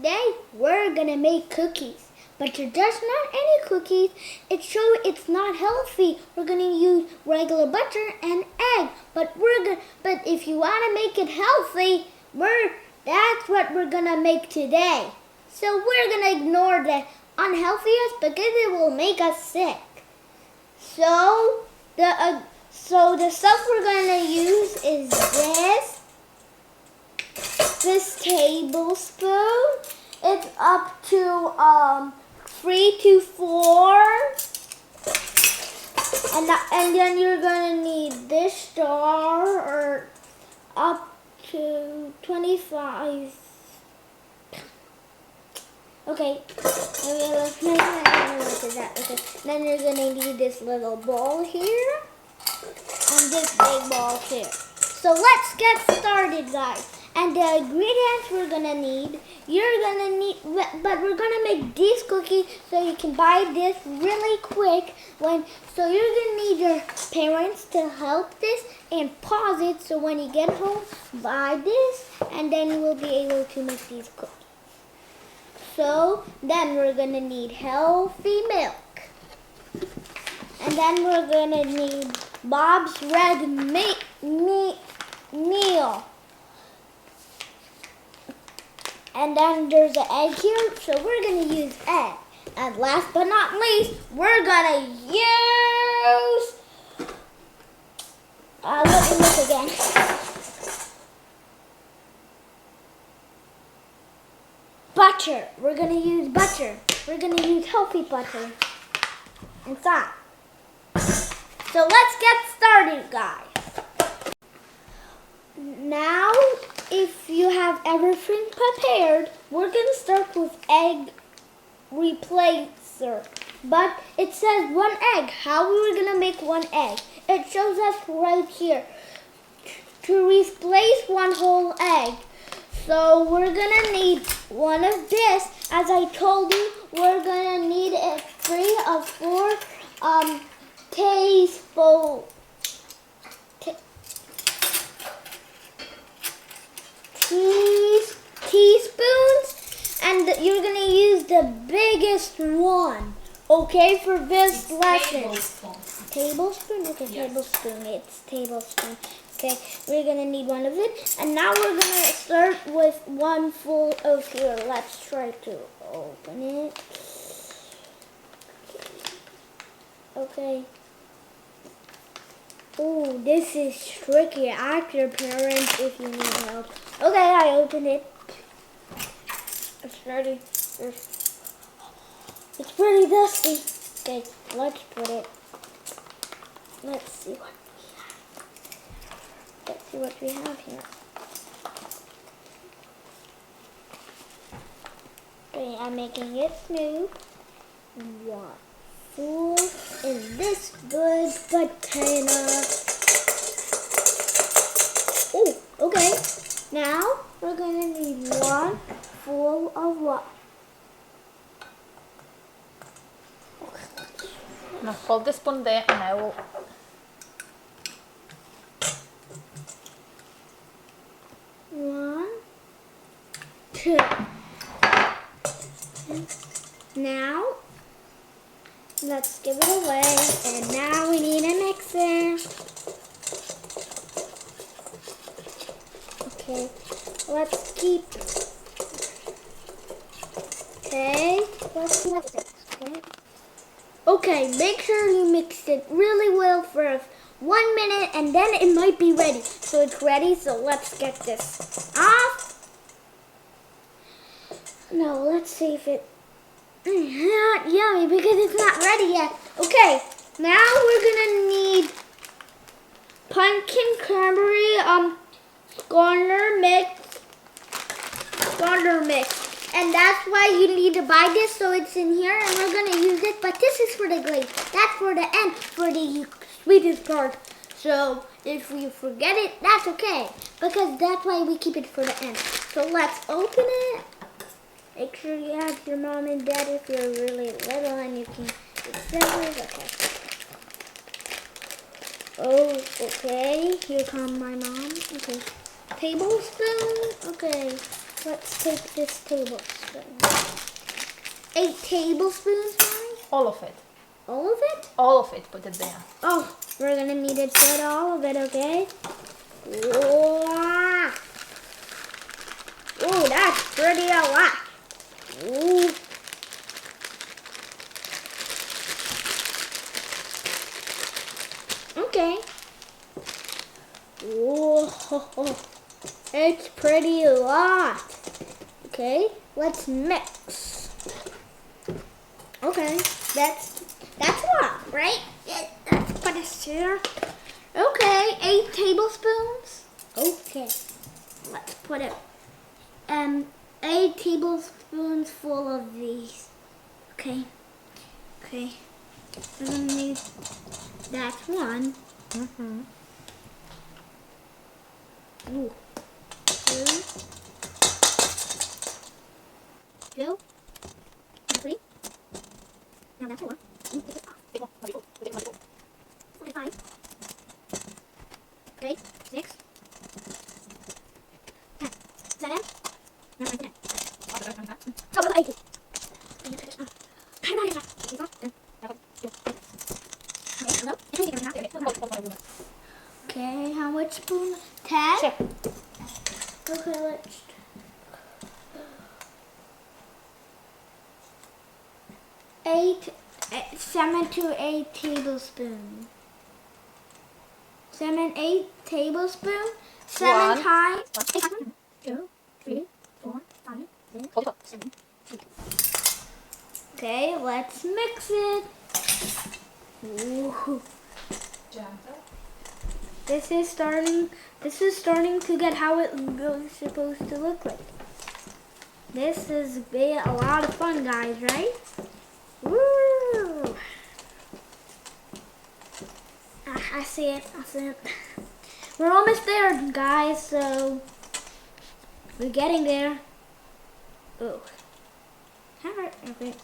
today we're gonna make cookies. But just not any cookies. It's not healthy. We're gonna use regular butter and egg. But if you wanna make it healthy, that's what we're gonna make today. So we're gonna ignore the unhealthiest because it will make us sick. So the stuff we're gonna use is this tablespoon. It's up to 3 to 4, and then you're gonna need this jar, or up to 25. Okay, let's make that. Okay, then you're gonna need this little ball here, and this big ball too. So let's get started, guys. And the ingredients we're gonna need, but we're gonna make these cookies so you can buy this really quick. So you're gonna need your parents to help this and pause it, so when you get home, buy this, and then you will be able to make these cookies. So then we're gonna need healthy milk, and then we're gonna need Bob's Red meal. And then there's an egg here, so we're going to use egg. And last but not least, we're going to use... let me look again. Butter. We're going to use butter. We're going to use healthy butter inside. So let's get started, guys. Now, if you have everything prepared, we're going to start with egg replacer. But it says 1 egg. How are we going to make 1 egg? It shows us right here. To replace 1 whole egg. So we're going to need 1 of this. As I told you, we're going to need 3 or 4 teaspoons, and you're going to use the biggest one, okay, for this lesson. Tablespoon? Okay, yes. Tablespoon. It's tablespoon. Okay, we're going to need 1 of it. And now we're going to start with 1 full of here. Let's try to open it. Okay. Oh, this is tricky. Ask your parents if you need help. Okay, I opened it. It's ready. It's pretty dusty. Okay, let's put it. Let's see what we have. Let's see what we have here. Okay, I'm making it smooth. 1 full in this good potato. Oh, okay. Now we're going to need 1 full of what? Now hold the spoon there and I will... One, 2. Now, let's give it away. And now we need a mixer. Okay, let's keep. Okay, let's mix it. Okay, make sure you mix it really well for 1 minute, and then it might be ready. So it's ready, so let's get this off. No, let's see if it... Not yummy because it's not ready yet. Okay, now we're gonna need pumpkin cranberry Gardner mix. And that's why you need to buy this, so it's in here, and we're gonna use it. But this is for the glaze. That's for the end, for the sweetest part. So if you forget it, that's okay, because that's why we keep it for the end. So let's open it. Make sure you have your mom and dad if you're really little, and you can get scissors. Okay. Oh, okay. Here comes my mom. Okay. Tablespoon. Okay. let's take this tablespoon. 8 tablespoons, guys? All of it. All of it? All of it, put it there. Oh, we're gonna need to put all of it, okay? Wow. Ooh, that's pretty a lot. Ooh. Okay. Whoa, it's pretty a lot. Okay, let's mix. Okay, that's a lot, right? Yeah, let's put it here. Okay, 8 tablespoons. Okay, let's put it 8 tablespoons full of these. Okay, okay. We're gonna need that's one. Mm-hmm. Ooh. 2, 3. Now that's 4. Okay, 5. Okay, 6. 10. 7. No, 10. Oh, 8. Okay, how much spoon? 10? Check. Okay, let's. 7 to 8 tablespoons. 7, 8 tablespoons. 7 One. times. 1, 2, 3, 4, 5, 6, Hold up. 7. Okay, let's mix it. Ooh. This is starting to get how it was supposed to look like. This is a lot of fun, guys, right? Woo! I see it. We're almost there, guys, so we're getting there. Oh. Okay.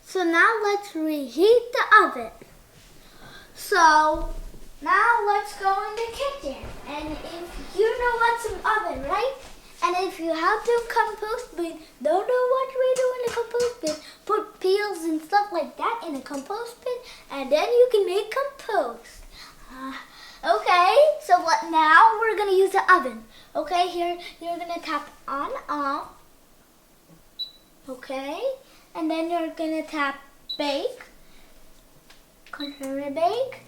So now let's reheat the oven. So now let's go in the kitchen. And if you know what's an oven, right? And if you have to compost bin, don't know what we do in the compost bin, put peels and stuff like that in a compost bin, and then you can make compost. Okay, so now we're gonna use the oven. Okay, here you're gonna tap on off. Okay, and then you're gonna tap bake. Continue bake.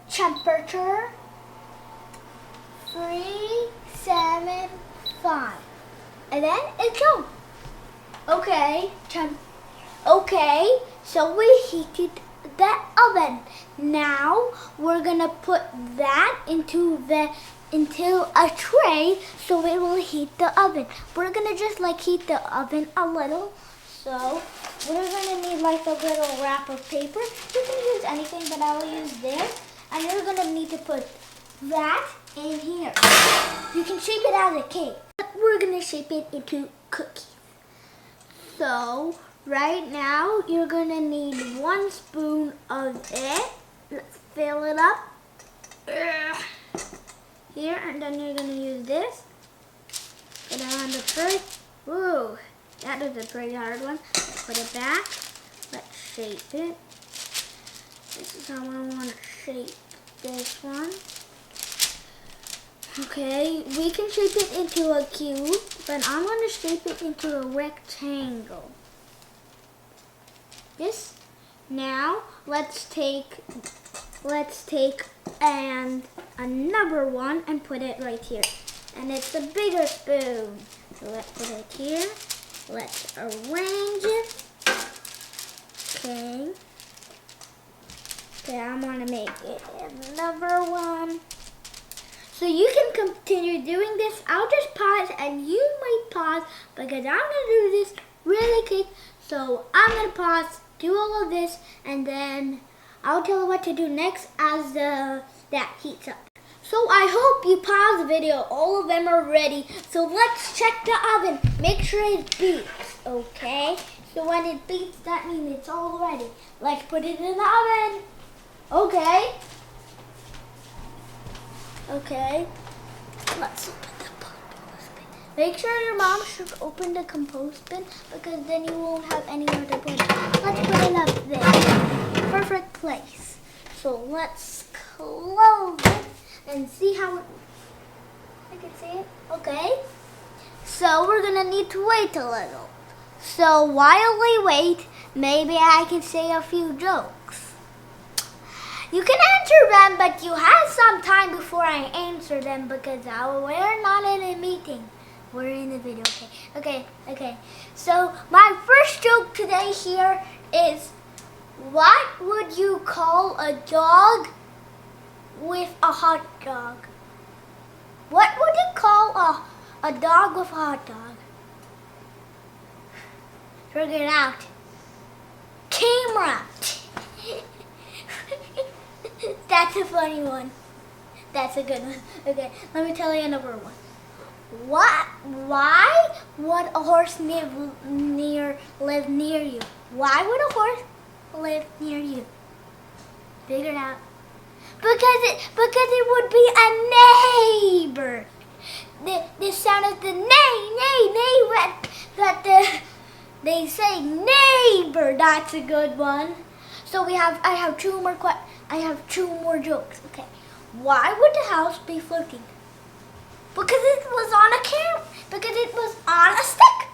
Temperature 375, and then it's on. Okay, okay. So we heated the oven. Now we're gonna put that into a tray so it will heat the oven. We're gonna just like heat the oven a little. So we're gonna need like a little wrap of paper. You can use anything, but I will use this. And you're gonna need to put that in here. You can shape it as a cake. But we're gonna shape it into cookies. So right now you're gonna need 1 spoon of it. Let's fill it up. Here, and then you're gonna use this. Put it on the first. Whoa, that is a pretty hard one. Put it back. Let's shape it. This is how I want to shape this one. Okay, we can shape it into a cube, but I'm going to shape it into a rectangle. This. Now let's take another one and put it right here. And it's a bigger spoon. So let's put it here. Let's arrange it. Okay. Okay, I'm gonna make it another one. So you can continue doing this. I'll just pause and you might pause because I'm gonna do this really quick. So I'm gonna pause, do all of this, and then I'll tell you what to do next as that heats up. So I hope you pause the video. All of them are ready. So let's check the oven. Make sure it beeps, okay? So when it beeps, that means it's all ready. Let's put it in the oven. Okay. Okay. Let's open the pot. Make sure your mom should open the compost bin because then you won't have anywhere to put it. Let's put it up there. Perfect place. So let's close it and see how it... I can see it. Okay. So we're going to need to wait a little. So while we wait, maybe I can say a few jokes. You can answer them, but you have some time before I answer them because we're not in a meeting. We're in a video, okay. So my first joke today here is, what would you call a dog with a hot dog? What would you call a dog with a hot dog? Figure it out. Camera. That's a funny one. That's a good one. Okay, let me tell you another one. Why would a horse live near you? Why would a horse live near you? Figure it out. Because it would be a neighbor. The sound of the neigh, they say neighbor. That's a good one. So I have two more jokes. Okay. Why would the house be floating? Because it was on a camera. Because it was on a stick.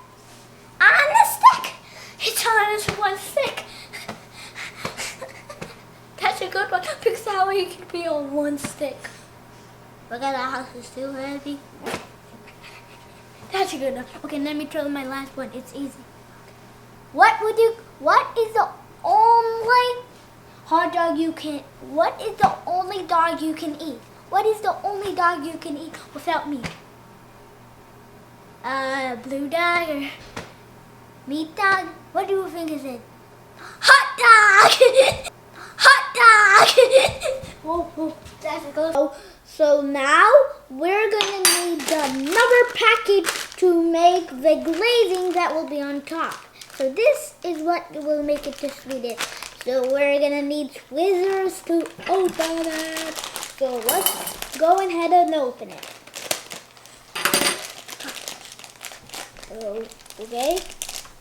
On a stick. It's on this one stick. That's a good one. Because how you can be on one stick. Look at that house is too heavy. That's a good one. Okay, let me try my last one. It's easy. What is the only hot dog you can... What is the only dog you can eat? What is the only dog you can eat without meat? Blue dog or meat dog? What do you think is it? Hot dog! Hot dog! Whoa, that's a good one. So now we're gonna need another package to make the glazing that will be on top. So this is what will make it distributed. So we're gonna need tweezers to open it. So let's go ahead and open it. Oh, okay.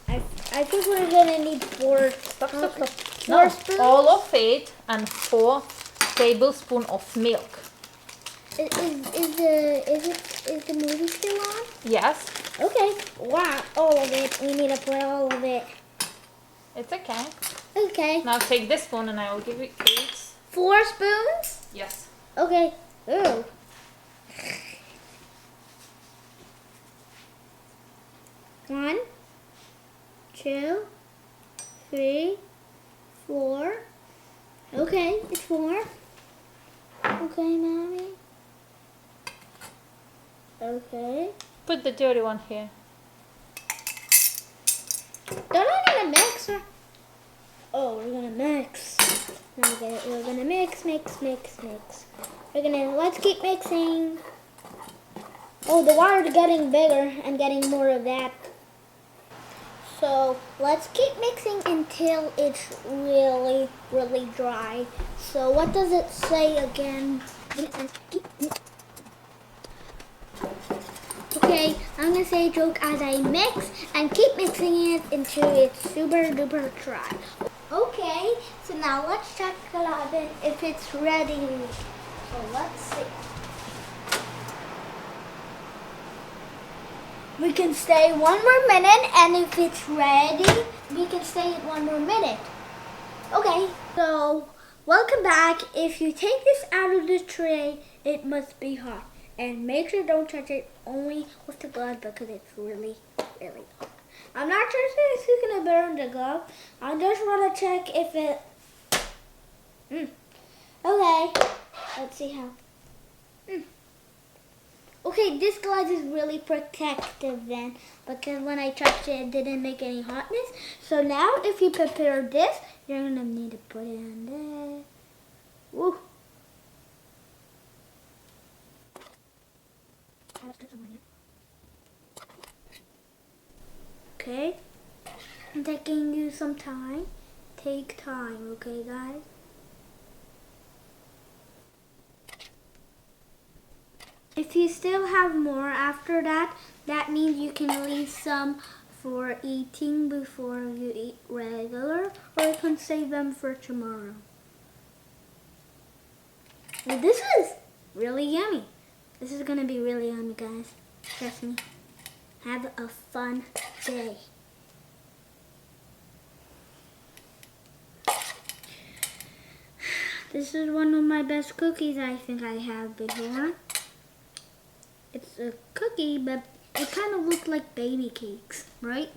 I think we're gonna need four spoons. All of it and 4 tablespoons of milk. Is the movie still on? Yes. Okay. Wow, all of it. We need to put all of it. It's okay. Okay. Now take this spoon and I will give you 8. 4 spoons? Yes. Okay. Ooh. One, 2, 3, 4. Okay, it's 4. Okay, Mommy. Okay. Put the dirty one here. Don't I need a mixer? Oh, we're gonna mix. Okay, we're gonna mix. Let's keep mixing. Oh, the water's getting bigger and getting more of that. So let's keep mixing until it's really, really dry. So what does it say again? Okay, I'm gonna say a joke as I mix and keep mixing it until it's super duper dry. Okay, so now let's check the oven if it's ready. So let's see. We can stay 1 more minute, and if it's ready, we can stay it 1 more minute. Okay, so welcome back. If you take this out of the tray, it must be hot. And make sure don't touch it only with the glove because it's really, really hot. I'm not sure if it's gonna burn the glove. I just want to check if it... Okay, let's see how. Okay, this glove is really protective then because when I touched it, it didn't make any hotness. So now if you prepare this, you're gonna need to put it on there. Woo. Okay, I'm taking you some time. Take time, okay guys? If you still have more after that, that means you can leave some for eating before you eat regular, or you can save them for tomorrow. Well, this is really yummy. This is gonna be really yummy, guys. Trust me. Have a fun day. This is one of my best cookies I think I have before. It's a cookie, but it kind of looks like baby cakes, right?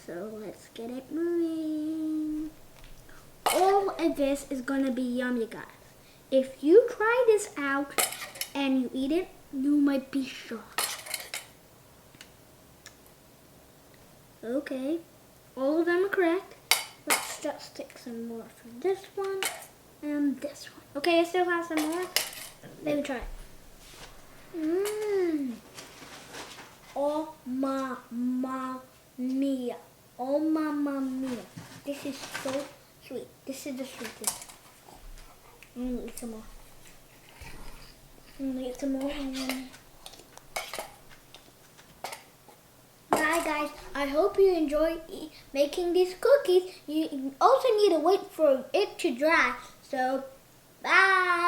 So let's get it moving. All of this is gonna be yummy, guys. If you try this out and you eat it, you might be shocked. Okay, all of them are correct. Let's just take some more from this one and this one. Okay, I still have some more. Let me try it. Oh mamma mia. Oh mamma mia. This is so sweet. This is the sweetest. I'm gonna eat some more. I'm gonna eat some more. Bye guys. I hope you enjoy making these cookies. You also need to wait for it to dry. So, bye.